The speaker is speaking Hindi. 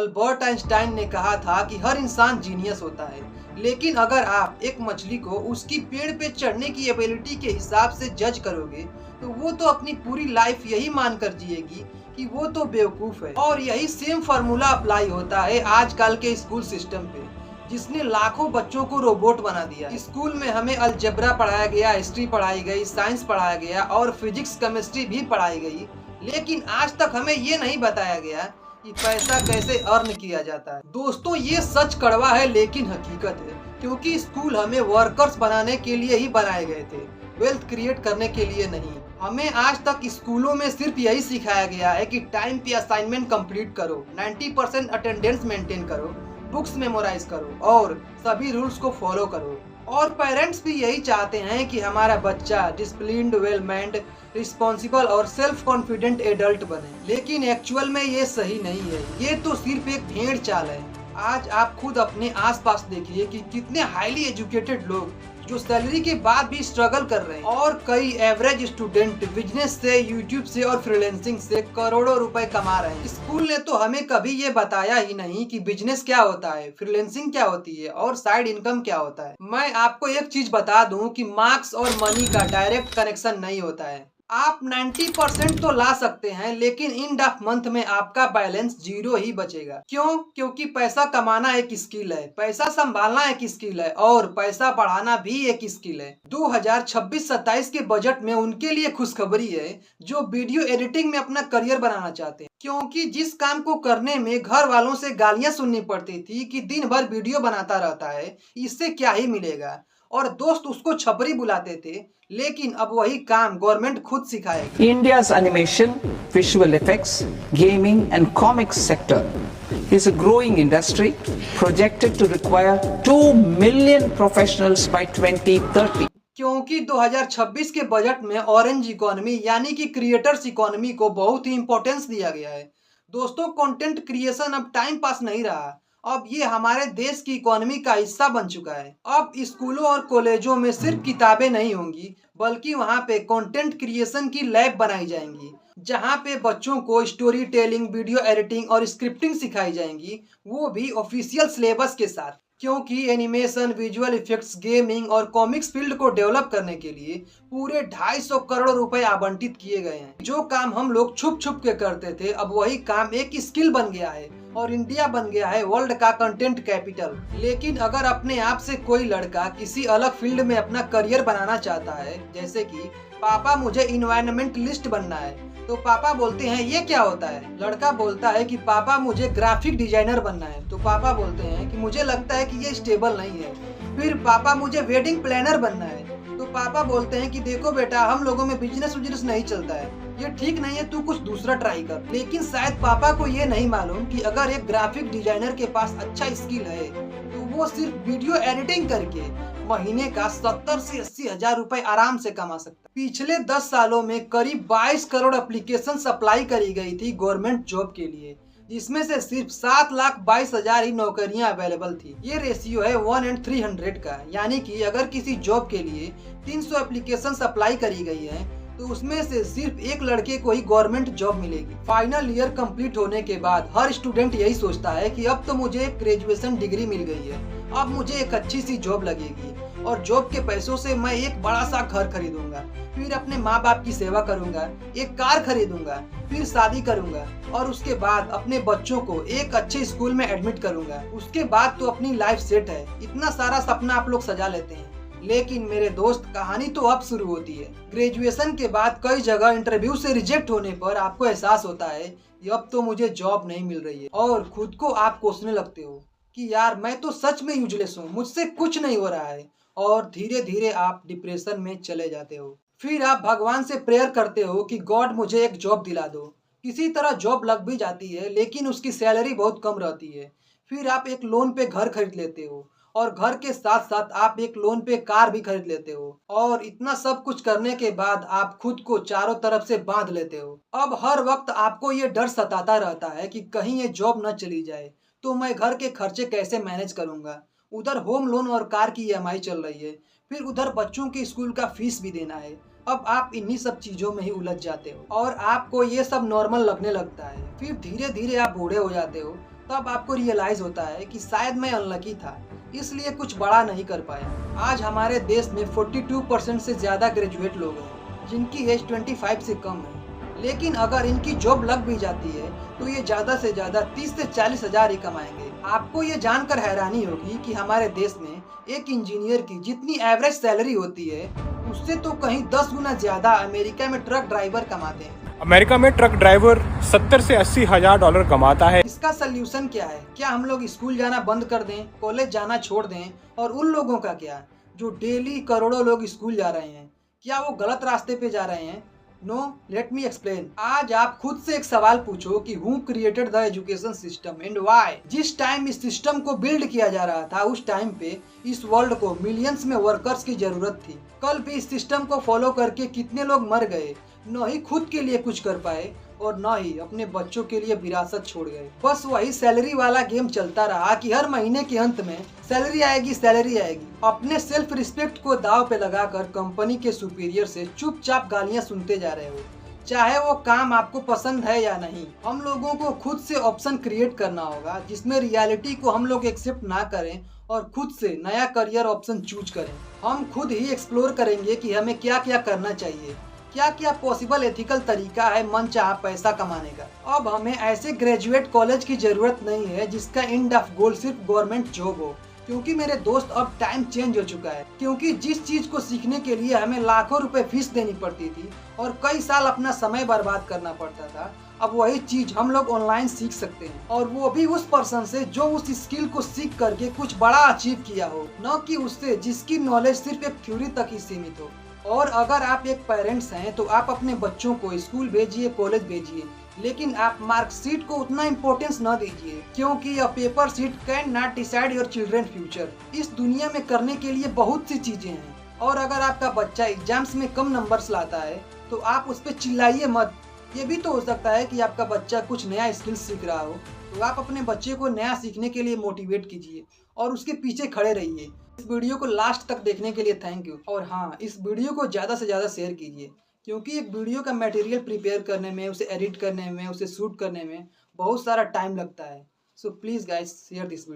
अल्बर्ट आइंस्टाइन ने कहा था कि हर इंसान जीनियस होता है, लेकिन अगर आप एक मछली को उसकी पेड़ पे चढ़ने की एबिलिटी के हिसाब से जज करोगे तो वो तो अपनी पूरी लाइफ यही मानकर जिएगी कि वो तो बेवकूफ है। और यही सेम फार्मूला अप्लाई होता है आजकल के स्कूल सिस्टम पे, जिसने लाखों बच्चों को रोबोट बना दिया। स्कूल में हमें अलजेब्रा पढ़ाया गया, हिस्ट्री पढ़ाई गई, साइंस पढ़ाया गया और फिजिक्स केमिस्ट्री भी पढ़ाई गई, लेकिन आज तक हमें ये नहीं बताया गया कि पैसा कैसे अर्न किया जाता है। दोस्तों, ये सच कड़वा है लेकिन हकीकत है, क्योंकि स्कूल हमें वर्कर्स बनाने के लिए ही बनाए गए थे, वेल्थ क्रिएट करने के लिए नहीं। हमें आज तक स्कूलों में सिर्फ यही सिखाया गया है कि टाइम पे असाइनमेंट कंप्लीट करो, 90% अटेंडेंस मेंटेन करो, बुक्स मेमोराइज करो और सभी रूल्स को फॉलो करो। और पेरेंट्स भी यही चाहते हैं कि हमारा बच्चा डिसिप्लिन्ड, वेल मैन्ड, रिस्पॉन्सिबल और सेल्फ कॉन्फिडेंट एडल्ट बने, लेकिन एक्चुअल में ये सही नहीं है। ये तो सिर्फ एक भेड़ चाल है। आज आप खुद अपने आसपास देखिए कि कितने हाईली एजुकेटेड लोग जो सैलरी के बाद भी स्ट्रगल कर रहे हैं, और कई एवरेज स्टूडेंट बिजनेस से, यूट्यूब से और फ्रीलांसिंग से करोड़ों रुपए कमा रहे हैं। स्कूल ने तो हमें कभी ये बताया ही नहीं कि बिजनेस क्या होता है, फ्रीलांसिंग क्या होती है और साइड इनकम क्या होता है। मैं आपको एक चीज बता दूं कि मार्क्स और मनी का डायरेक्ट कनेक्शन नहीं होता है। आप 90% तो ला सकते हैं, लेकिन एंड ऑफ मंथ में आपका बैलेंस 0 ही बचेगा। क्यों? क्योंकि पैसा कमाना एक स्किल है, पैसा संभालना एक स्किल है और पैसा बढ़ाना भी एक स्किल है। 2026-27 के बजट में उनके लिए खुशखबरी है जो वीडियो एडिटिंग में अपना करियर बनाना चाहते हैं, क्योंकि जिस काम को करने में घर वालों से गालियां सुननी पड़ती थी कि दिन भर वीडियो बनाता रहता है, इससे क्या ही मिलेगा, और दोस्त उसको छपरी बुलाते थे, लेकिन अब वही काम गवर्नमेंट खुद सिखाएगी। India's animation, visual effects, gaming and comics sector is a growing industry projected to require 2 million professionals by 2030. क्योंकि 2026 के बजट में ऑरेंज इकोनॉमी यानी कि क्रिएटर्स इकोनॉमी को बहुत ही इंपॉर्टेंस दिया गया है। दोस्तों, कंटेंट क्रिएशन अब टाइम पास नहीं रहा, अब ये हमारे देश की इकोनॉमी का हिस्सा बन चुका है। अब स्कूलों और कॉलेजों में सिर्फ किताबें नहीं होंगी, बल्कि वहाँ पे कंटेंट क्रिएशन की लैब बनाई जाएंगी, जहाँ पे बच्चों को स्टोरी टेलिंग, वीडियो एडिटिंग और स्क्रिप्टिंग सिखाई जाएंगी, वो भी ऑफिशियल सिलेबस के साथ। क्योंकि एनिमेशन, विजुअल इफेक्ट्स, गेमिंग और कॉमिक्स फील्ड को डेवलप करने के लिए पूरे 250 करोड़ रुपए आवंटित किए गए हैं। जो काम हम लोग छुप छुप के करते थे, अब वही काम एक स्किल बन गया है और इंडिया बन गया है वर्ल्ड का कंटेंट कैपिटल। लेकिन अगर अपने आप से कोई लड़का किसी अलग फील्ड में अपना करियर बनाना चाहता है, जैसे कि पापा मुझे इन्वायरमेंटलिस्ट बनना है, तो पापा बोलते हैं ये क्या होता है। लड़का बोलता है कि पापा मुझे ग्राफिक डिजाइनर बनना है, तो पापा बोलते हैं कि मुझे लगता है कि ये स्टेबल नहीं है। फिर पापा मुझे वेडिंग प्लानर बनना है, तो पापा बोलते हैं कि देखो बेटा, हम लोगों में बिजनेस नहीं चलता है, ये ठीक नहीं है, तू कुछ दूसरा ट्राई कर। लेकिन शायद पापा को ये नहीं मालूम कि अगर एक ग्राफिक डिजाइनर के पास अच्छा स्किल है तो वो सिर्फ वीडियो एडिटिंग करके महीने का 70 से 80 हजार रुपए आराम से कमा सकता है। पिछले 10 सालों में करीब 22 करोड़ एप्लीकेशन अप्लाई करी गई थी गवर्नमेंट जॉब के लिए, जिसमें से सिर्फ 7,22,000 ही नौकरियां अवेलेबल थी। ये रेशियो है 1:300 का, यानी कि अगर किसी जॉब के लिए 300 एप्लीकेशन अप्लाई करी गई है तो उसमें से सिर्फ एक लड़के को ही गवर्नमेंट जॉब मिलेगी। फाइनल ईयर कंप्लीट होने के बाद हर स्टूडेंट यही सोचता है कि अब तो मुझे एक ग्रेजुएशन डिग्री मिल गई है, अब मुझे एक अच्छी सी जॉब लगेगी और जॉब के पैसों से मैं एक बड़ा सा घर खरीदूंगा, फिर अपने माँ बाप की सेवा करूंगा, एक कार खरीदूंगा, फिर शादी करूंगा और उसके बाद अपने बच्चों को एक अच्छे स्कूल में एडमिट करूंगा। उसके बाद तो अपनी लाइफ सेट है। इतना सारा सपना आप लोग सजा लेते हैं, लेकिन मेरे दोस्त, कहानी तो अब शुरू होती है। ग्रेजुएशन के बाद कई जगह इंटरव्यू से रिजेक्ट होने पर आपको एहसास होता है कि अब तो मुझे जॉब नहीं मिल रही है, और खुद को आप कोसने लगते हो कि यार मैं तो सच में यूजलेस हूँ, मुझसे कुछ नहीं हो रहा है, और धीरे धीरे आप डिप्रेशन में चले जाते हो। फिर आप भगवान से प्रेयर करते हो कि गॉड मुझे एक जॉब दिला दो। किसी तरह जॉब लग भी जाती है, लेकिन उसकी सैलरी बहुत कम रहती है। फिर आप एक लोन पे घर खरीद लेते हो और घर के साथ साथ आप एक लोन पे कार भी खरीद लेते हो, और इतना सब कुछ करने के बाद आप खुद को चारों तरफ से बांध लेते हो। अब हर वक्त आपको ये डर सताता रहता है कि कहीं ये जॉब न चली जाए तो मैं घर के खर्चे कैसे मैनेज करूंगा। उधर होम लोन और कार की ईएमआई चल रही है, फिर उधर बच्चों के स्कूल का फीस भी देना है। अब आप इन्हीं सब चीजों में ही उलझ जाते हो और आपको ये सब नॉर्मल लगने लगता है। फिर धीरे धीरे आप बूढ़े हो जाते हो तब आपको रियलाइज होता है कि शायद मैं अनलकी था, इसलिए कुछ बड़ा नहीं कर पाया। आज हमारे देश में 42% से ज़्यादा ग्रेजुएट लोग हैं जिनकी एज 25 से कम है, लेकिन अगर इनकी जॉब लग भी जाती है तो ये ज़्यादा से ज़्यादा 30 से 40 हज़ार ही कमाएंगे। आपको ये जानकर हैरानी होगी कि हमारे देश में एक इंजीनियर की जितनी एवरेज सैलरी होती है उससे तो कहीं 10 गुना ज़्यादा अमेरिका में ट्रक ड्राइवर कमाते हैं। अमेरिका में ट्रक ड्राइवर 70 से 80 हजार डॉलर कमाता है। इसका सल्यूशन क्या है? क्या हम लोग स्कूल जाना बंद कर दें, कॉलेज जाना छोड़ दें? और उन लोगों का क्या जो डेली करोड़ों लोग स्कूल जा रहे हैं, क्या वो गलत रास्ते पे जा रहे हैं? No, let me explain. आज आप खुद से एक सवाल पूछो कि who created the education system and why. जिस टाइम इस सिस्टम को बिल्ड किया जा रहा था उस टाइम पे इस वर्ल्ड को मिलियंस में वर्कर्स की जरूरत थी। कल भी इस सिस्टम को फॉलो करके कितने लोग मर गए, न ही खुद के लिए कुछ कर पाए और न ही अपने बच्चों के लिए विरासत छोड़ गए। बस वही सैलरी वाला गेम चलता रहा कि हर महीने के अंत में सैलरी आएगी सैलरी आएगी। अपने सेल्फ रिस्पेक्ट को दाव पे लगाकर कंपनी के सुपीरियर से चुपचाप गालियां सुनते जा रहे हो, चाहे वो काम आपको पसंद है या नहीं। हम लोगों को खुद से ऑप्शन क्रिएट करना होगा जिसमें रियलिटी को हम लोग एक्सेप्ट ना करें और खुद से नया करियर ऑप्शन चूज करें। हम खुद ही एक्सप्लोर करेंगे कि हमें क्या क्या करना चाहिए, क्या क्या पॉसिबल एथिकल तरीका है मन चाहा पैसा कमाने का। अब हमें ऐसे ग्रेजुएट कॉलेज की जरूरत नहीं है जिसका एंड ऑफ गोल सिर्फ गवर्नमेंट जॉब हो, क्योंकि मेरे दोस्त अब टाइम चेंज हो चुका है। क्योंकि जिस चीज को सीखने के लिए हमें लाखों रुपए फीस देनी पड़ती थी और कई साल अपना समय बर्बाद करना पड़ता था, अब वही चीज हम लोग ऑनलाइन सीख सकते हैं, और वो भी उस पर्सन से जो उस स्किल को सीख करके कुछ बड़ा अचीव किया हो, न कि उससे जिसकी नॉलेज सिर्फ एक थ्योरी तक ही सीमित हो। और अगर आप एक पेरेंट्स हैं तो आप अपने बच्चों को स्कूल भेजिए, कॉलेज भेजिए, लेकिन आप मार्कशीट को उतना इम्पोर्टेंस न दीजिए, क्योंकि a paper sheet can not decide your children future. इस दुनिया में करने के लिए बहुत सी चीजें हैं, और अगर आपका बच्चा एग्जाम्स में कम नंबर्स लाता है तो आप उस पर चिल्लाइए मत। ये भी तो हो सकता है कि आपका बच्चा कुछ नया स्किल सीख रहा हो, तो आप अपने बच्चे को नया सीखने के लिए मोटिवेट कीजिए और उसके पीछे खड़े रहिए। इस वीडियो को लास्ट तक देखने के लिए थैंक यू। और हाँ, इस वीडियो को ज़्यादा से ज़्यादा शेयर कीजिए, क्योंकि एक वीडियो का मटेरियल प्रिपेयर करने में, उसे एडिट करने में, उसे शूट करने में बहुत सारा टाइम लगता है। So please guys, share this video.